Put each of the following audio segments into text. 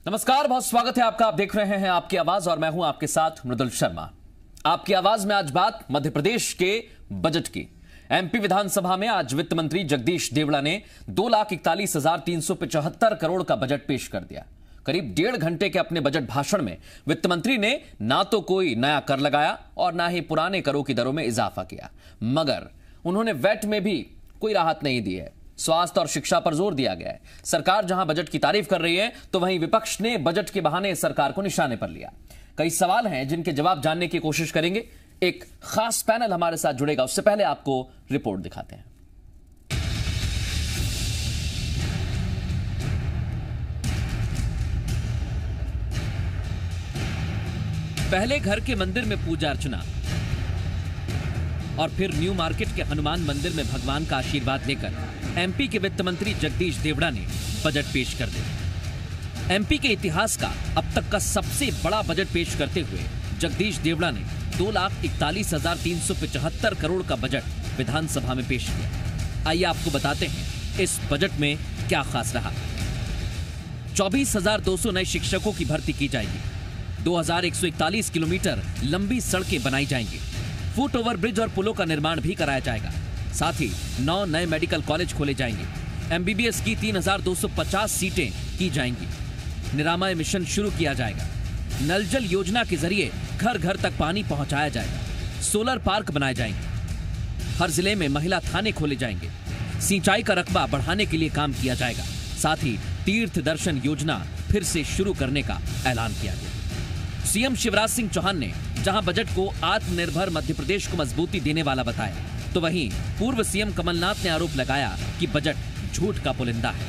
नमस्कार, बहुत स्वागत है आपका। आप देख रहे हैं आपकी आवाज और मैं हूं आपके साथ मृदुल शर्मा। आपकी आवाज में आज बात मध्य प्रदेश के बजट की। एमपी विधानसभा में आज वित्त मंत्री जगदीश देवड़ा ने 2,41,375 करोड़ का बजट पेश कर दिया। करीब 1.5 घंटे के अपने बजट भाषण में वित्त मंत्री ने ना तो कोई नया कर लगाया और ना ही पुराने करों की दरों में इजाफा किया, मगर उन्होंने वैट में भी कोई राहत नहीं दी है। स्वास्थ्य और शिक्षा पर जोर दिया गया है। सरकार जहां बजट की तारीफ कर रही है तो वहीं विपक्ष ने बजट के बहाने सरकार को निशाने पर लिया। कई सवाल हैं जिनके जवाब जानने की कोशिश करेंगे। एक खास पैनल हमारे साथ जुड़ेगा, उससे पहले आपको रिपोर्ट दिखाते हैं। पहले घर के मंदिर में पूजा अर्चना और फिर न्यू मार्केट के हनुमान मंदिर में भगवान का आशीर्वाद लेकर एमपी के वित्त मंत्री जगदीश देवड़ा ने बजट पेश कर दिया। एमपी के इतिहास का अब तक का सबसे बड़ा बजट पेश करते हुए जगदीश देवड़ा ने 2,41,375 करोड़ का बजट विधानसभा में पेश किया। आइए आपको बताते हैं इस बजट में क्या खास रहा। 24,200 नए शिक्षकों की भर्ती की जाएगी। 2,141 किलोमीटर लंबी सड़कें बनाई जाएंगी। फुट ओवर ब्रिज और पुलों का निर्माण भी कराया जाएगा। साथ ही 9 नए मेडिकल कॉलेज खोले जाएंगे। एमबीबीएस की 3,250 सीटें की जाएंगी। निरामय मिशन शुरू किया जाएगा। नल जल योजना के जरिए घर घर तक पानी पहुंचाया जाएगा। सोलर पार्क बनाए जाएंगे। हर जिले में महिला थाने खोले जाएंगे। सिंचाई का रकबा बढ़ाने के लिए काम किया जाएगा। साथ ही तीर्थ दर्शन योजना फिर से शुरू करने का ऐलान किया गया। सीएम शिवराज सिंह चौहान ने जहां बजट को आत्मनिर्भर मध्य प्रदेश को मजबूती देने वाला बताया, तो वहीं पूर्व सीएम कमलनाथ ने आरोप लगाया कि बजट झूठ का पुलिंदा है।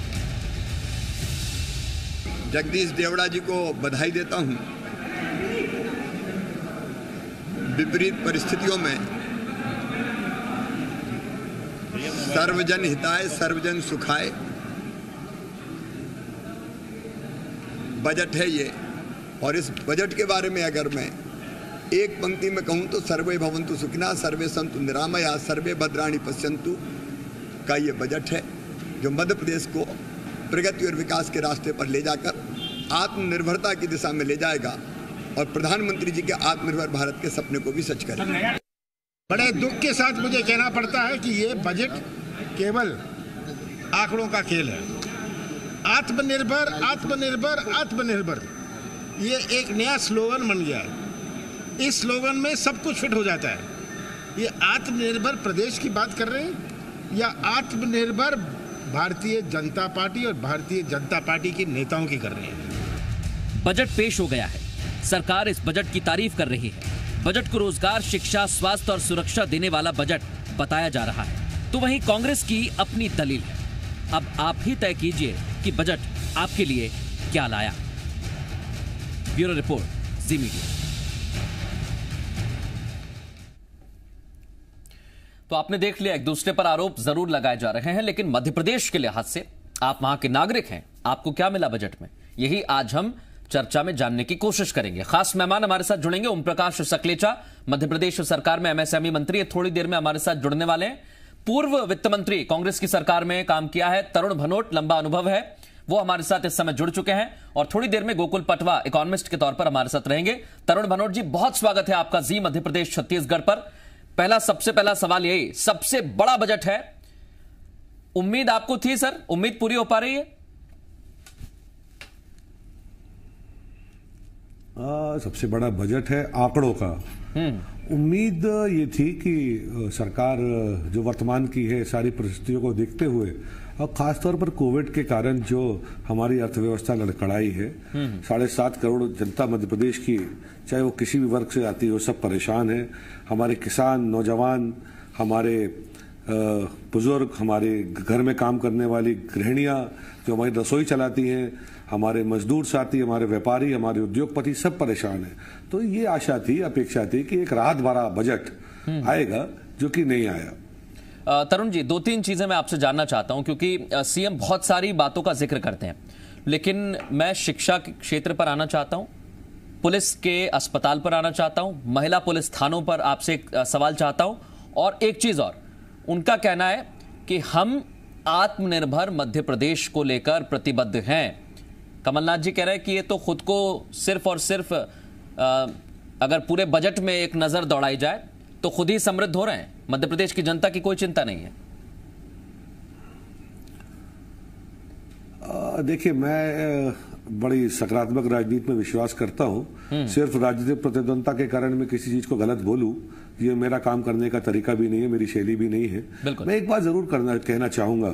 जगदीश देवड़ा जी को बधाई देता हूं। विपरीत परिस्थितियों में सर्वजन हिताय सर्वजन सुखाय बजट है ये। और इस बजट के बारे में अगर मैं एक पंक्ति में कहूं तो सर्वे भवन्तु सुखिनः सर्वे सन्तु निरामया सर्वे भद्राणि पश्यन्तु का ये बजट है, जो मध्य प्रदेश को प्रगति और विकास के रास्ते पर ले जाकर आत्मनिर्भरता की दिशा में ले जाएगा और प्रधानमंत्री जी के आत्मनिर्भर भारत के सपने को भी सच करेगा। बड़े दुख के साथ मुझे कहना पड़ता है कि ये बजट केवल आंकड़ों का खेल है। आत्मनिर्भर आत्मनिर्भर आत्मनिर्भर, ये एक नया स्लोगन बन गया है। इस स्लोगन में सब कुछ फिट हो जाता है। ये आत्मनिर्भर प्रदेश की बात कर रहे हैं या आत्मनिर्भर भारतीय जनता पार्टी और भारतीय जनता पार्टी के नेताओं की कर रहे हैं। बजट पेश हो गया है। सरकार इस बजट की तारीफ कर रही है। बजट को रोजगार, शिक्षा, स्वास्थ्य और सुरक्षा देने वाला बजट बताया जा रहा है। तो वहीं कांग्रेस की अपनी दलील है। अब आप ही तय कीजिए कि बजट आपके लिए क्या लाया। ब्यूरो रिपोर्ट, जी मीडिया। तो आपने देख लिया, एक दूसरे पर आरोप जरूर लगाए जा रहे हैं, लेकिन मध्य प्रदेश के लिहाज से आप वहां के नागरिक हैं, आपको क्या मिला बजट में, यही आज हम चर्चा में जानने की कोशिश करेंगे। खास मेहमान हमारे साथ जुड़ेंगे। ओम प्रकाश सकलेचा, मध्य प्रदेश सरकार में एमएसएमई मंत्री है, थोड़ी देर में हमारे साथ जुड़ने वाले हैं। पूर्व वित्त मंत्री, कांग्रेस की सरकार में काम किया है, तरुण भनोट, लंबा अनुभव है, वो हमारे साथ इस समय जुड़ चुके हैं। और थोड़ी देर में गोकुल पटवा इकोनॉमिस्ट के तौर पर हमारे साथ रहेंगे। तरुण भनोट जी, बहुत स्वागत है आपका जी मध्य प्रदेश छत्तीसगढ़ पर। सबसे पहला सवाल यही, सबसे बड़ा बजट है, उम्मीद आपको थी सर? उम्मीद पूरी हो पा रही है? सबसे बड़ा बजट है आंकड़ों का। उम्मीद ये थी कि सरकार जो वर्तमान की है, सारी परिस्थितियों को देखते हुए और खासतौर पर कोविड के कारण जो हमारी अर्थव्यवस्था लड़खड़ाई है, 7.5 करोड़ जनता मध्य प्रदेश की, चाहे वो किसी भी वर्ग से आती हो, सब परेशान है। हमारे किसान, नौजवान, हमारे बुजुर्ग, हमारे घर में काम करने वाली गृहिणियां जो हमारी रसोई चलाती हैं, हमारे मजदूर साथी, हमारे व्यापारी, हमारे उद्योगपति, सब परेशान हैं। तो ये आशा थी, अपेक्षा थी कि एक राहत भरा बजट आएगा, जो कि नहीं आया। तरुण जी, 2-3 चीजें मैं आपसे जानना चाहता हूं, क्योंकि सीएम बहुत सारी बातों का जिक्र करते हैं, लेकिन मैं शिक्षा के क्षेत्र पर आना चाहता हूं, पुलिस के अस्पताल पर आना चाहता हूं, महिला पुलिस थानों पर आपसे एक सवाल चाहता हूं। और एक चीज और, उनका कहना है कि हम आत्मनिर्भर मध्य प्रदेश को लेकर प्रतिबद्ध हैं। कमलनाथ जी कह रहे हैं कि ये तो खुद को सिर्फ और सिर्फ अगर पूरे बजट में एक नजर दौड़ाई जाए तो खुद ही समृद्ध हो रहे हैं, मध्य प्रदेश की जनता की कोई चिंता नहीं है। देखिए, मैं बड़ी सकारात्मक राजनीति में विश्वास करता हूं। सिर्फ राजनीतिक प्रतिद्वंदता के कारण मैं किसी चीज को गलत बोलूं, ये मेरा काम करने का तरीका भी नहीं है, मेरी शैली भी नहीं है। मैं एक बात जरूर कहना चाहूंगा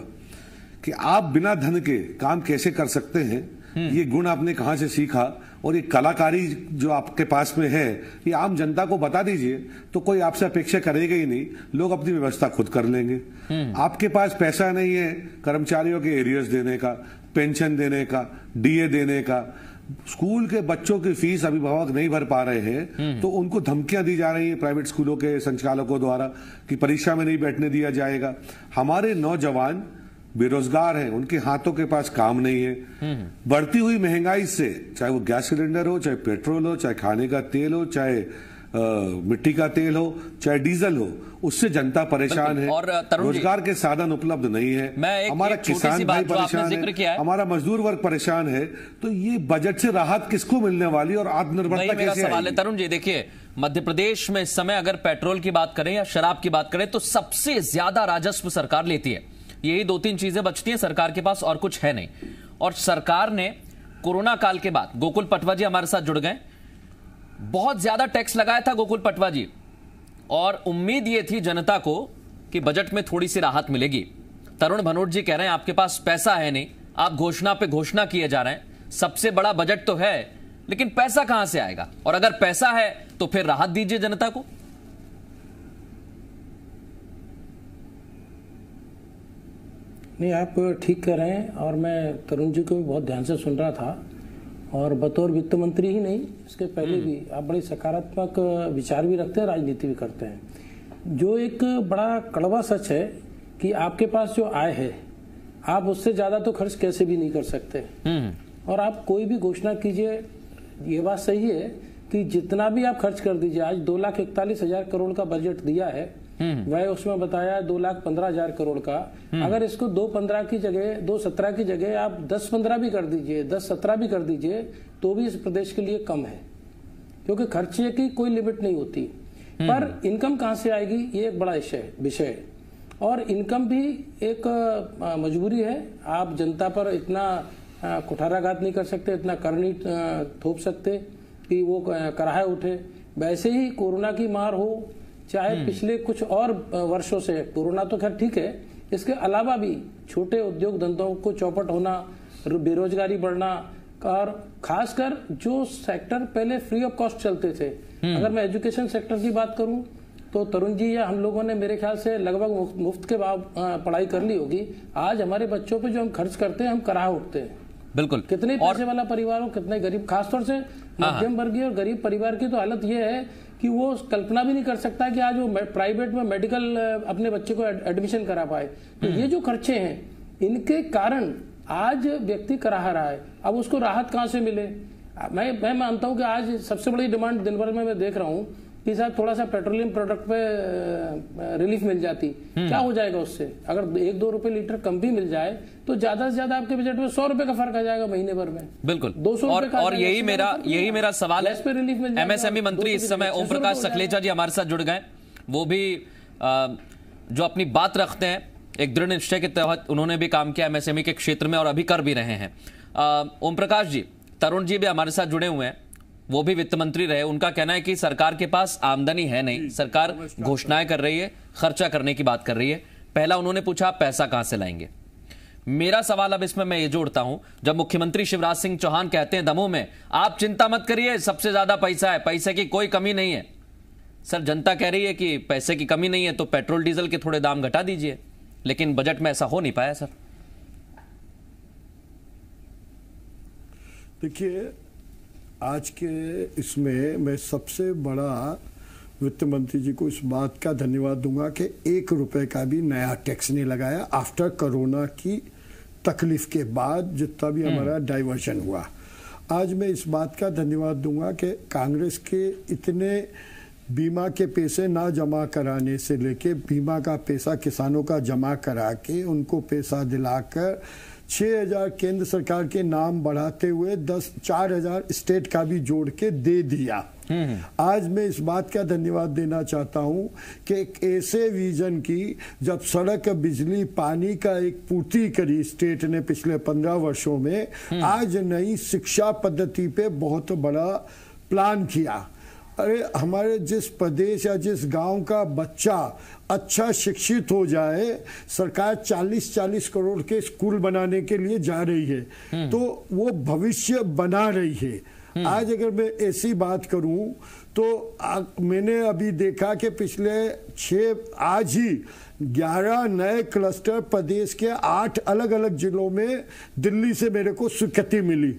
कि आप बिना धन के काम कैसे कर सकते हैं, ये गुण आपने कहां से सीखा, और ये कलाकारी जो आपके पास में है, ये आम जनता को बता दीजिए तो कोई आपसे अपेक्षा करेगा ही नहीं, लोग अपनी व्यवस्था खुद कर लेंगे। आपके पास पैसा नहीं है कर्मचारियों के एरियर्स देने का, पेंशन देने का, डीए देने का, स्कूल के बच्चों की फीस अभिभावक नहीं भर पा रहे हैं तो उनको धमकियां दी जा रही हैं प्राइवेट स्कूलों के संचालकों द्वारा कि परीक्षा में नहीं बैठने दिया जाएगा। हमारे नौजवान बेरोजगार हैं, उनके हाथों के पास काम नहीं है। बढ़ती हुई महंगाई से, चाहे वो गैस सिलेंडर हो, चाहे पेट्रोल हो, चाहे खाने का तेल हो, चाहे मिट्टी का तेल हो, चाहे डीजल हो, उससे जनता परेशान है। और रोजगार के साधन उपलब्ध नहीं है। हमारा किसान भाई परेशान है, हमारा मजदूर वर्ग परेशान है। तो ये बजट से राहत किसको मिलने वाली और आत्मनिर्भरता कैसे सवाल है तरुण जी। देखिए, मध्य प्रदेश में इस समय अगर पेट्रोल की बात करें या शराब की बात करें तो सबसे ज्यादा राजस्व सरकार लेती है। यही 2-3 चीजें बचती हैं सरकार के पास, और कुछ है नहीं। और सरकार ने कोरोना काल के बाद, गोकुल पटवा जी हमारे साथ जुड़ गए, बहुत ज्यादा टैक्स लगाया था गोकुल पटवा जी, और उम्मीद ये थी जनता को कि बजट में थोड़ी सी राहत मिलेगी। तरुण भनोट जी कह रहे हैं आपके पास पैसा है नहीं, आप घोषणा पे घोषणा किए जा रहे हैं। सबसे बड़ा बजट तो है, लेकिन पैसा कहां से आएगा? और अगर पैसा है तो फिर राहत दीजिए जनता को। नहीं, आप ठीक कह रहे हैं, और मैं तरुण जी को भी बहुत ध्यान से सुन रहा था, और बतौर वित्त मंत्री ही नहीं, इसके पहले भी आप बड़ी सकारात्मक विचार भी रखते हैं, राजनीति भी करते हैं। जो एक बड़ा कड़वा सच है कि आपके पास जो आय है, आप उससे ज्यादा तो खर्च कैसे भी नहीं कर सकते। और आप कोई भी घोषणा कीजिए, ये बात सही है कि जितना भी आप खर्च कर दीजिए, आज 2,41,000 करोड़ का बजट दिया है, वह उसमें बताया 2,15,000 करोड़ का। अगर इसको 2,15 की जगह, 2,17 की जगह आप 10,15 भी कर दीजिए, 10,17 भी कर दीजिए, तो भी इस प्रदेश के लिए कम है, क्योंकि खर्चे की कोई लिमिट नहीं होती। पर इनकम कहां से आएगी, ये एक बड़ा विषय है। और इनकम भी एक मजबूरी है। आप जनता पर इतना कुठाराघात नहीं कर सकते, इतना कर नहीं थोप सकते कि वो कराहे उठे। वैसे ही कोरोना की मार हो, चाहे पिछले कुछ और वर्षों से, कोरोना तो खैर ठीक है, इसके अलावा भी छोटे उद्योग धंधों को चौपट होना, बेरोजगारी बढ़ना, और खासकर जो सेक्टर पहले फ्री ऑफ कॉस्ट चलते थे, अगर मैं एजुकेशन सेक्टर की बात करूं तो तरुण जी या हम लोगों ने मेरे ख्याल से लगभग मुफ्त के पढ़ाई कर ली होगी। आज हमारे बच्चों पे जो हम खर्च करते हैं, हम कराह उठते हैं। बिल्कुल। कितने पैसे वाला परिवार हो, कितने गरीब, खासतौर से मध्यम वर्गीय और गरीब परिवार की तो हालत ये है कि वो कल्पना भी नहीं कर सकता कि आज वो प्राइवेट में मेडिकल अपने बच्चे को एडमिशन करा पाए। तो ये जो खर्चे हैं, इनके कारण आज व्यक्ति कराह रहा है। अब उसको राहत कहां से मिले? मैं मानता हूं कि आज सबसे बड़ी डिमांड दिन भर में मैं देख रहा हूं कि साहब थोड़ा सा पेट्रोलियम प्रोडक्ट पे रिलीफ मिल जाती, क्या हो जाएगा उससे? अगर 1-2 रुपए लीटर कम भी मिल जाए तो ज्यादा से ज्यादा आपके बजट में 100 रुपए का फर्क आ जाएगा महीने भर में। बिल्कुल। 200 और यही मेरा सवाल है। एमएसएमई मंत्री इस समय ओम प्रकाश सखलेचा जी हमारे साथ जुड़ गए। वो भी जो अपनी बात रखते हैं, एक दृढ़ निश्चय के तहत उन्होंने भी काम किया एमएसएमई के क्षेत्र में और अभी कर भी रहे हैं। ओम प्रकाश जी, तरुण जी भी हमारे साथ जुड़े हुए हैं, वो भी वित्त मंत्री रहे। उनका कहना है कि सरकार के पास आमदनी है नहीं, सरकार घोषणाएं कर रही है, खर्चा करने की बात कर रही है। पहला उन्होंने पूछा पैसा कहां से लाएंगे। मेरा सवाल अब इसमें मैं ये जोड़ता हूं, जब मुख्यमंत्री शिवराज सिंह चौहान कहते हैं दमोह में, आप चिंता मत करिए, सबसे ज्यादा पैसा है, पैसे की कोई कमी नहीं है। सर, जनता कह रही है कि पैसे की कमी नहीं है तो पेट्रोल डीजल के थोड़े दाम घटा दीजिए, लेकिन बजट में ऐसा हो नहीं पाया। सर देखिए, आज के इसमें मैं सबसे बड़ा वित्त मंत्री जी को इस बात का धन्यवाद दूंगा कि 1 रुपए का भी नया टैक्स नहीं लगाया। आफ्टर कोरोना की तकलीफ के बाद जितना भी हमारा डाइवर्जन हुआ, आज मैं इस बात का धन्यवाद दूंगा कि कांग्रेस के इतने बीमा के पैसे ना जमा कराने से लेके बीमा का पैसा किसानों का जमा करा के उनको पैसा दिलाकर 6,000 केंद्र सरकार के नाम बढ़ाते हुए 4,000 स्टेट का भी जोड़ के दे दिया। आज मैं इस बात का धन्यवाद देना चाहता हूं कि एक ऐसे विजन की जब सड़क, बिजली, पानी का एक पूर्ति करी स्टेट ने पिछले 15 वर्षों में, आज नई शिक्षा पद्धति पे बहुत बड़ा प्लान किया। अरे हमारे जिस प्रदेश या जिस गांव का बच्चा अच्छा शिक्षित हो जाए, सरकार 40-40 करोड़ के स्कूल बनाने के लिए जा रही है, तो वो भविष्य बना रही है। आज अगर मैं ऐसी बात करूं तो मैंने अभी देखा कि पिछले आज ही 11 नए क्लस्टर प्रदेश के 8 अलग अलग जिलों में दिल्ली से मेरे को स्वीकृति मिली।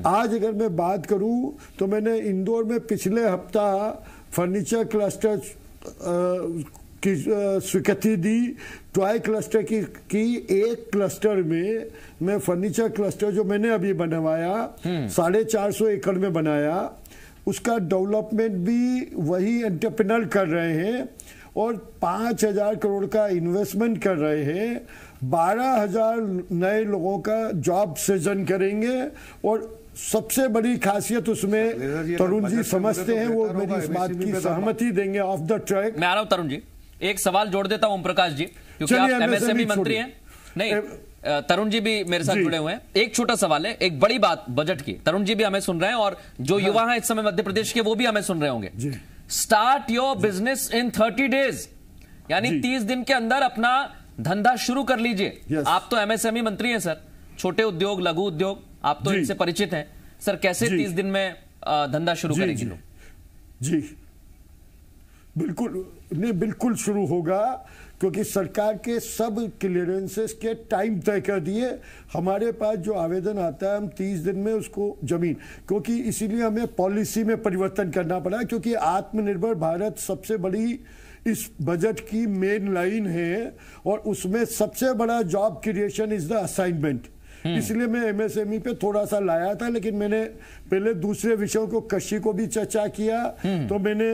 आज अगर मैं बात करूं तो मैंने इंदौर में पिछले हफ्ता फर्नीचर क्लस्टर की स्वीकृति दी, टॉय क्लस्टर की एक क्लस्टर में मैं फर्नीचर क्लस्टर जो मैंने अभी बनवाया 450 एकड़ में बनाया, उसका डेवलपमेंट भी वही एंटरप्रेन्योर कर रहे हैं और 5,000 करोड़ का इन्वेस्टमेंट कर रहे हैं। 12,000 नए लोगों का जॉब सृजन करेंगे और सबसे बड़ी खासियत उसमें तरुण जी समझते हैं, वो मेरी इस बात की सहमति देंगे ऑफ द ट्रैक। मैं आ रहा हूं तरुण जी, एक सवाल जोड़ देता हूं ओम प्रकाश जी, क्योंकि आप एमएसएमई मंत्री हैं। नहीं, तरुण जी भी मेरे साथ जुड़े हुए हैं। एक छोटा सवाल है, एक बड़ी बात बजट की, तरुण जी भी हमें सुन रहे हैं और जो युवा हैं इस समय मध्य प्रदेश के वो भी हमें सुन रहे होंगे। Start your business in 30 days, यानी 30 दिन के अंदर अपना धंधा शुरू कर लीजिए। आप तो एमएसएमई मंत्री हैं सर, छोटे उद्योग, लघु उद्योग, आप तो इनसे परिचित हैं सर। कैसे 30 दिन में धंधा शुरू करेंगे लोग? जी बिल्कुल शुरू होगा, क्योंकि सरकार के सब क्लियरेंसेस के टाइम तय कर दिए। हमारे पास जो आवेदन आता है हम 30 दिन में उसको जमीन, क्योंकि इसीलिए हमें पॉलिसी में परिवर्तन करना पड़ा, क्योंकि आत्मनिर्भर भारत सबसे बड़ी इस बजट की मेन लाइन है और उसमें सबसे बड़ा job creation is the assignment. इसलिए मैं एमएसएमई पे थोड़ा सा लाया था, लेकिन मैंने पहले दूसरे विषयों को, कृषि को भी चर्चा किया, तो मैंने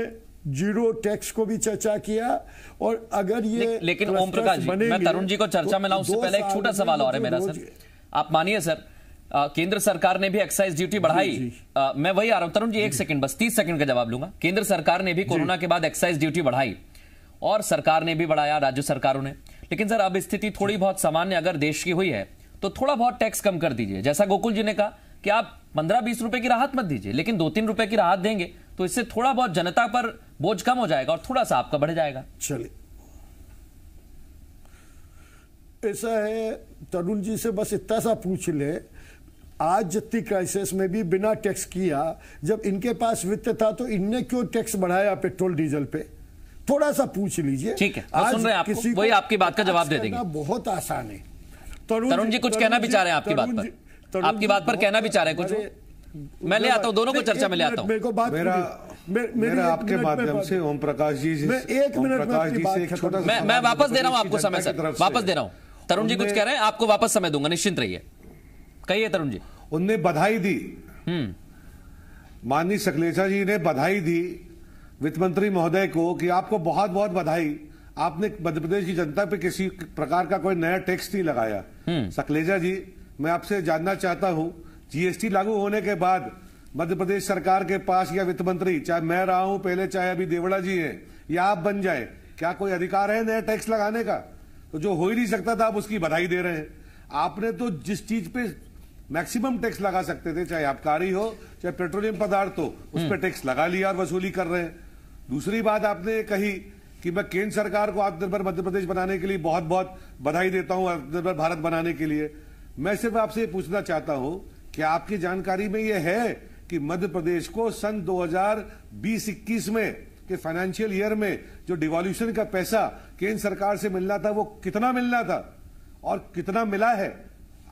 जीरो टैक्स को भी चर्चा किया। और अगर ये लेकिन ओम प्रकाश जी, मैं तरुण जी को चर्चा में लाऊं उससे पहले एक छोटा सवाल और है मेरा सर। आप मानिए सर, केंद्र सरकार ने भी एक्साइज ड्यूटी बढ़ाई। मैं वही आ रहा हूं तरुण जी, 1 सेकंड, बस 30 सेकंड का जवाब लूंगा। केंद्र सरकार ने भी कोरोना के बाद एक्साइज ड्यूटी बढ़ाई और सरकार ने भी बढ़ाया, राज्य सरकारों ने। लेकिन सर अब स्थिति थोड़ी बहुत सामान्य अगर देश की हुई है तो थोड़ा बहुत टैक्स कम कर दीजिए। जैसा गोकुल जी ने कहा कि आप 15-20 रुपए की राहत मत दीजिए, लेकिन 2-3 रुपए की राहत देंगे तो इससे थोड़ा बहुत जनता पर बोझ कम हो जाएगा और थोड़ा सा आपका बढ़ जाएगा। चलिए, ऐसा है तरुण जी से बस इतना सा पूछ ले, आज जितनी क्राइसिस में भी बिना टैक्स किया, जब इनके पास वित्त था तो इनने क्यों टैक्स बढ़ाया पेट्रोल डीजल पे? थोड़ा सा पूछ लीजिए। ठीक है, सुन रहे हैं आपको, वही आपकी बात का जवाब दे देंगे। बहुत आसान है। तरुण जी कुछ कहना भी चाह रहे हैं आपकी बात पर, आपकी बात पर कहना भी चाह रहे हैं कुछ? मैं ले आता हूं, दोनों को चर्चा में ले आता हूं। मेरा आपके माध्यम से ओम प्रकाश जी से, एक मिनट मैं वापस दे रहा हूं आपको समय सर, वापस दे रहा हूं। तरुण जी कुछ कह रहे हैं, आपको वापस समय दूंगा, निश्चिंत रहिए। कहिए तरुण जी। उनने बधाई दी, माननीय सकलेचा जी ने बधाई दी वित्त मंत्री महोदय को कि आपको बहुत बहुत बधाई, आपने मध्य प्रदेश की जनता पे किसी प्रकार का कोई नया टैक्स नहीं लगाया। सकलेचा जी, मैं आपसे जानना चाहता हूं, जीएसटी लागू होने के बाद मध्य प्रदेश सरकार के पास या वित्त मंत्री, चाहे मैं रहा हूं पहले, चाहे अभी देवड़ा जी हैं या आप बन जाए, क्या कोई अधिकार है नया टैक्स लगाने का? तो जो हो ही नहीं सकता था आप उसकी बधाई दे रहे हैं। आपने तो जिस चीज पे मैक्सिमम टैक्स लगा सकते थे, चाहे आबकारी हो चाहे पेट्रोलियम पदार्थ हो, उस पर टैक्स लगा लिया और वसूली कर रहे हैं। दूसरी बात आपने कही कि मैं केंद्र सरकार को आत्मनिर्भर मध्य प्रदेश बनाने के लिए बहुत बहुत बधाई देता हूं, आत्मनिर्भर भारत बनाने के लिए। मैं सिर्फ आपसे पूछना चाहता हूं कि आपकी जानकारी में यह है कि मध्य प्रदेश को सन 2020-21 में के फाइनेंशियल ईयर में जो डिवॉल्यूशन का पैसा केंद्र सरकार से मिलना था वो कितना मिलना था और कितना मिला है?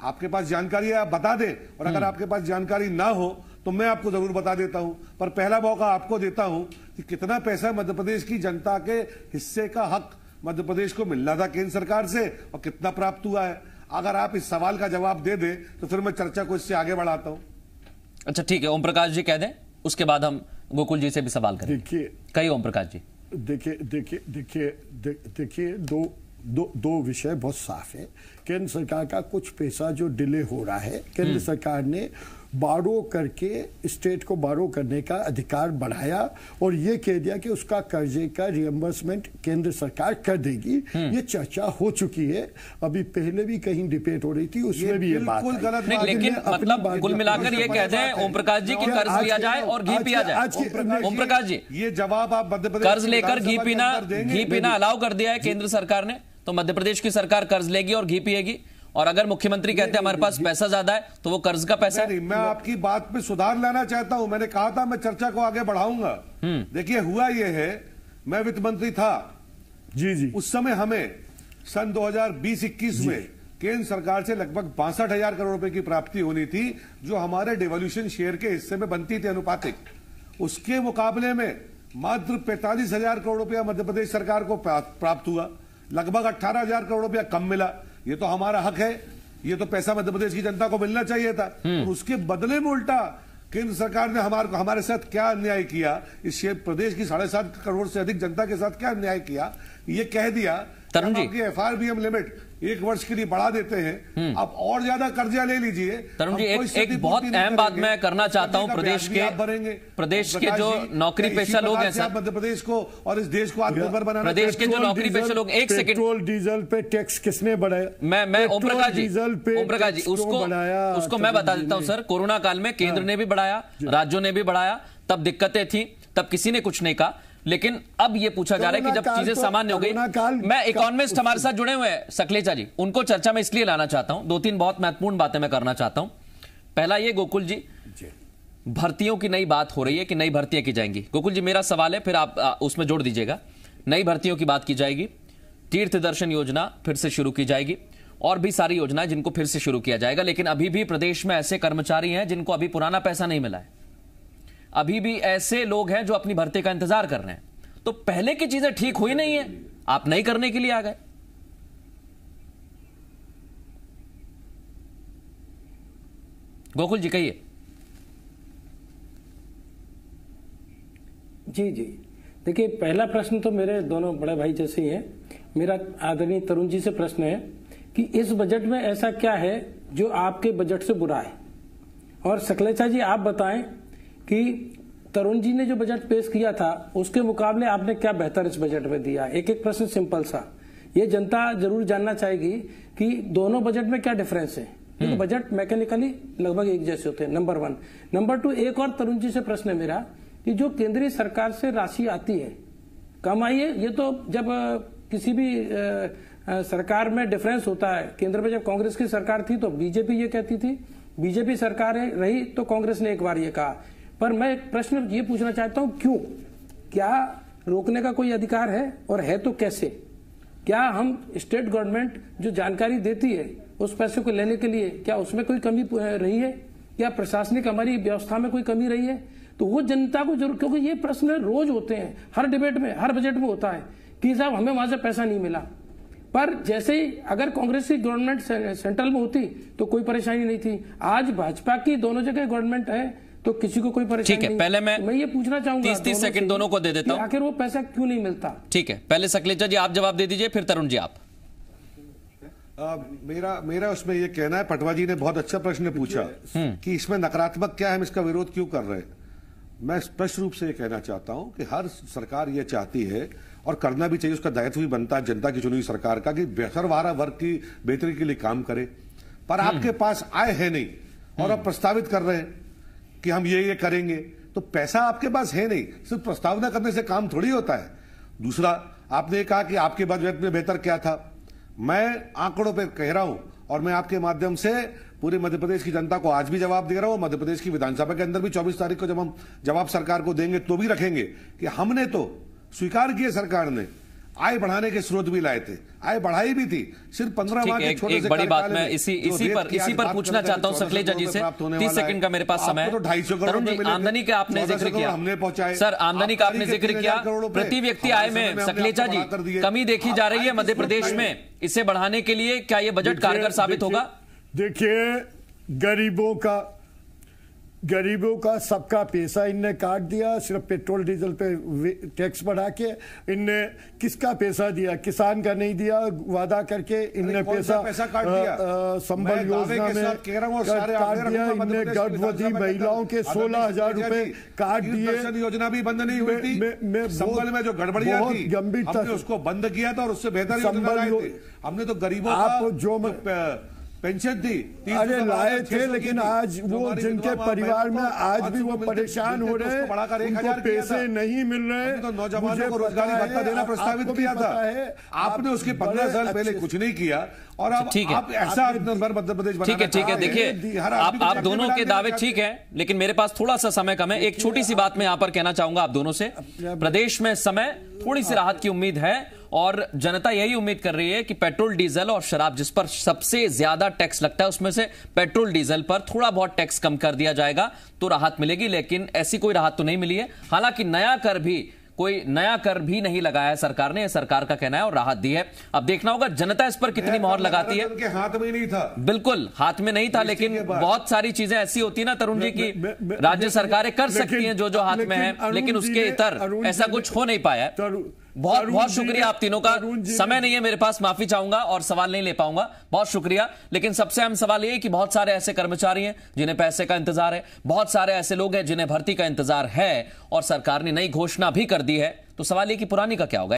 आपके पास जानकारी है, आप बता दें, और अगर आपके पास जानकारी ना हो तो मैं आपको जरूर बता देता हूं, पर पहला मौका आपको देता हूं कि कितना पैसा मध्य प्रदेश की जनता के हिस्से का हक मध्य प्रदेश को मिलना था केंद्र सरकार से और कितना प्राप्त हुआ है। अगर आप इस सवाल का जवाब दे दें तो फिर मैं चर्चा को इससे आगे बढ़ाता हूं। अच्छा ठीक है, ओम प्रकाश जी कह दें, उसके बाद हम गोकुल जी से भी सवाल करें। देखिए, कहिए ओम प्रकाश जी। देखिए दो विषय बहुत साफ है। केंद्र सरकार का कुछ पैसा जो डिले हो रहा है, केंद्र सरकार ने बारो करके स्टेट को बारो करने का अधिकार बढ़ाया और ये कह दिया कि उसका कर्जे का रिएम्बर्समेंट केंद्र सरकार कर देगी। ये चर्चा हो चुकी है, अभी पहले भी कहीं डिबेट हो रही थी, उसमें भी ये बात आई। गलत नहीं, लेकिन मतलब कुल मिलाकर ये कहते हैं ओम प्रकाश जी की कर्ज लिया जाए और घी पिया जाए। ओम प्रकाश जी, ये जवाब आप मध्य प्रदेश कर्ज लेकर घी पीना अलाउ कर दिया है केंद्र सरकार ने, तो मध्य प्रदेश की सरकार कर्ज लेगी और घी पिएगी। और अगर मुख्यमंत्री कहते हैं हमारे पास पैसा ज्यादा है तो वो कर्ज का पैसा है। मैं आपकी बात पे सुधार लाना चाहता हूं। मैंने कहा था मैं चर्चा को आगे बढ़ाऊंगा। देखिए हुआ ये है, मैं वित्त मंत्री था जी, उस समय हमें सन 2020-21 में केंद्र सरकार से लगभग 62,000 करोड़ रुपए की प्राप्ति होनी थी, जो हमारे डेवोल्यूशन शेयर के हिस्से में बनती थी अनुपातिक। उसके मुकाबले में मात्र 45,000 करोड़ रुपया मध्य प्रदेश सरकार को प्राप्त हुआ, लगभग 18,000 करोड़ रुपया कम मिला। ये तो हमारा हक है, ये तो पैसा मध्य प्रदेश की जनता को मिलना चाहिए था। और उसके बदले में उल्टा केंद्र सरकार ने हमारे साथ क्या अन्याय किया, इस प्रदेश की 7.5 करोड़ से अधिक जनता के साथ क्या अन्याय किया, ये कह दिया। तरुण जी, FRBM लिमिट 1 वर्ष के लिए बढ़ा देते हैं, अब और ज्यादा कर्जा ले लीजिए। तरुण जी, एक बहुत अहम बात मैं करना चाहता हूं, प्रदेश के जो नौकरी पेशा लोग हैं सर, मध्य प्रदेश को और इस देश को आत्मनिर्भर बनाना, प्रदेश के जो नौकरी पेशा लोग, एक सेकंड, पेट्रोल डीजल पे टैक्स किसने बढ़ाया? मैं ओम प्रकाश जी उसको मैं बता देता हूं सर। कोरोना काल में केंद्र ने भी बढ़ाया, राज्यों ने भी बढ़ाया, तब दिक्कतें थी, तब किसी ने कुछ नहीं कहा। लेकिन अब ये पूछा जा रहा है कि जब चीजें सामान्य हो गई, मैं इकोनॉमिस्ट हमारे साथ जुड़े हुए हैं सकलेचा जी, उनको चर्चा में इसलिए लाना चाहता हूं। 2-3 बहुत महत्वपूर्ण बातें मैं करना चाहता हूं। पहला ये, गोकुल जी, भर्तियों की नई बात हो रही है कि नई भर्तियां की जाएंगी। गोकुल जी, मेरा सवाल है, फिर आप उसमें जोड़ दीजिएगा। नई भर्तियों की बात की जाएगी, तीर्थ दर्शन योजना फिर से शुरू की जाएगी, और भी सारी योजनाएं जिनको फिर से शुरू किया जाएगा। लेकिन अभी भी प्रदेश में ऐसे कर्मचारी हैं जिनको अभी पुराना पैसा नहीं मिला है। अभी भी ऐसे लोग हैं जो अपनी भर्ती का इंतजार कर रहे हैं। तो पहले की चीजें ठीक हुई नहीं है, आप नहीं करने के लिए आ गए। गोकुल जी कहिए। जी, देखिए, पहला प्रश्न तो मेरे दोनों बड़े भाई जैसे ही है। मेरा आदरणीय तरुण जी से प्रश्न है कि इस बजट में ऐसा क्या है जो आपके बजट से बुरा है, और सकलेचा जी आप बताएं कि तरुण जी ने जो बजट पेश किया था उसके मुकाबले आपने क्या बेहतर इस बजट में दिया। एक एक प्रश्न सिंपल सा, ये जनता जरूर जानना चाहेगी कि दोनों बजट में क्या डिफरेंस है, क्योंकि बजट मैकेनिकली लगभग एक जैसे होते हैं। नंबर 1। नंबर 2, एक और तरुण जी से प्रश्न है मेरा कि जो केंद्रीय सरकार से राशि आती है, कम आई है, ये तो जब किसी भी सरकार में डिफरेंस होता है। केंद्र में जब कांग्रेस की सरकार थी तो बीजेपी ये कहती थी, बीजेपी सरकार रही तो कांग्रेस ने एक बार ये कहा। पर मैं एक प्रश्न ये पूछना चाहता हूं, क्यों? क्या रोकने का कोई अधिकार है, और है तो कैसे? क्या हम स्टेट गवर्नमेंट जो जानकारी देती है उस पैसे को लेने के लिए, क्या उसमें कोई कमी रही है? क्या प्रशासनिक हमारी व्यवस्था में कोई कमी रही है? तो वो जनता को जरूर, क्योंकि ये प्रश्न रोज होते हैं, हर डिबेट में, हर बजट में होता है कि साहब हमें वहां से पैसा नहीं मिला। पर जैसे ही अगर कांग्रेस की गवर्नमेंट सेंट्रल में होती तो कोई परेशानी नहीं थी। आज भाजपा की दोनों जगह गवर्नमेंट है तो किसी को कोई परेशानी नहीं। ठीक है, पहले मैं ये पूछना चाहूंगा 30 सेकंड दोनों को दे देता हूं, आखिर वो पैसा क्यों नहीं मिलता। ठीक है, पहले सकलेचा जी आप जवाब दे दीजिए, फिर तरुण जी आप। मेरा उसमें ये कहना है, पटवा जी ने बहुत अच्छा प्रश्न पूछा कि इसमें नकारात्मक क्या है, हम इसका विरोध क्यों कर रहे हैं। मैं स्पष्ट रूप से ये कहना चाहता हूं कि हर सरकार ये चाहती है, और करना भी चाहिए, उसका दायित्व भी बनता है जनता की चुनी हुई सरकार का, कि सर्वहारा वर्ग की बेहतरी के लिए काम करे। पर आपके पास आय है नहीं, और आप प्रस्तावित कर रहे हैं कि हम ये करेंगे, तो पैसा आपके पास है नहीं। सिर्फ प्रस्तावना करने से काम थोड़ी होता है। दूसरा, आपने कहा कि आपके बजट में बेहतर क्या था। मैं आंकड़ों पे कह रहा हूं, और मैं आपके माध्यम से पूरे मध्य प्रदेश की जनता को आज भी जवाब दे रहा हूं। मध्य प्रदेश की विधानसभा के अंदर भी 24 तारीख को जब हम जवाब सरकार को देंगे तो भी रखेंगे कि हमने तो स्वीकार किए, सरकार ने आय बढ़ाने के स्रोत भी लाए थे, आय बढ़ाई भी थी। सिर्फ 15 माह के छोटे से बड़ी बात मैं इसी पर पूछना चाहता हूं सकलेचा जी से। 30 सेकंड का मेरे पास समय है। 250 करोड़ आमदनी का आपने जिक्र किया, हमने पहुंचाए सर, आमदनी का आपने जिक्र किया। प्रति व्यक्ति आय में सकलेचा जी कमी देखी जा रही है मध्य प्रदेश में, इसे बढ़ाने के लिए क्या ये बजट कारगर साबित होगा? देखिए, गरीबों का गरीबों का सबका पैसा इनने काट दिया, सिर्फ पेट्रोल डीजल पे टैक्स बढ़ा के। इनने किसका पैसा दिया? किसान का नहीं दिया, वादा करके इनने पैसा काट दिया। संबल योजना में काट दिया इनने। गर्भवती महिलाओं के 16,000 रुपए काट दिए। योजना भी बंद नहीं हुई थी। संबल में जो गड़बड़ियां थी हमने उसको बंद किया था और उससे बेहतर हमने तो गरीबों आप जो पेंशन थी। अरे लाए थे, लेकिन आज वो जिनके परिवार में आज भी वो परेशान हो रहे हैं, उनको पैसे नहीं मिल रहे। तो नौजवानों को रोजगारी भत्ता देना प्रस्तावित किया था, आपने उसके 15 साल पहले कुछ नहीं किया और अब आप ऐसा मध्य प्रदेश। ठीक है देखिए, आप दोनों के दावे ठीक है, लेकिन मेरे पास थोड़ा सा समय कम है। एक छोटी सी बात मैं यहां पर कहना चाहूंगा आप दोनों से। प्रदेश में इस समय थोड़ी सी राहत की उम्मीद है और जनता यही उम्मीद कर रही है कि पेट्रोल डीजल और शराब, जिस पर सबसे ज्यादा टैक्स लगता है, उसमें से पेट्रोल डीजल पर थोड़ा बहुत टैक्स कम कर दिया जाएगा तो राहत मिलेगी। लेकिन ऐसी कोई राहत तो नहीं मिली है। हालांकि कोई नया कर भी नहीं लगाया है सरकार ने, सरकार का कहना है, और राहत दी है। अब देखना होगा जनता इस पर कितनी मोहर लगाती है। उनके हाथ में नहीं था, बिल्कुल हाथ में नहीं था, लेकिन बहुत सारी चीजें ऐसी होती है ना तरुण जी की राज्य सरकारें कर सकती हैं जो हाथ में है, लेकिन उसके इतर ऐसा कुछ हो नहीं पाया है। बहुत बहुत शुक्रिया आप तीनों का। समय नहीं है मेरे पास, माफी चाहूंगा और सवाल नहीं ले पाऊंगा। बहुत शुक्रिया। लेकिन सबसे अहम सवाल यह है कि बहुत सारे ऐसे कर्मचारी हैं जिन्हें पैसे का इंतजार है, बहुत सारे ऐसे लोग हैं जिन्हें भर्ती का इंतजार है और सरकार ने नई घोषणा भी कर दी है। तो सवाल यह कि पुरानी का क्या होगा।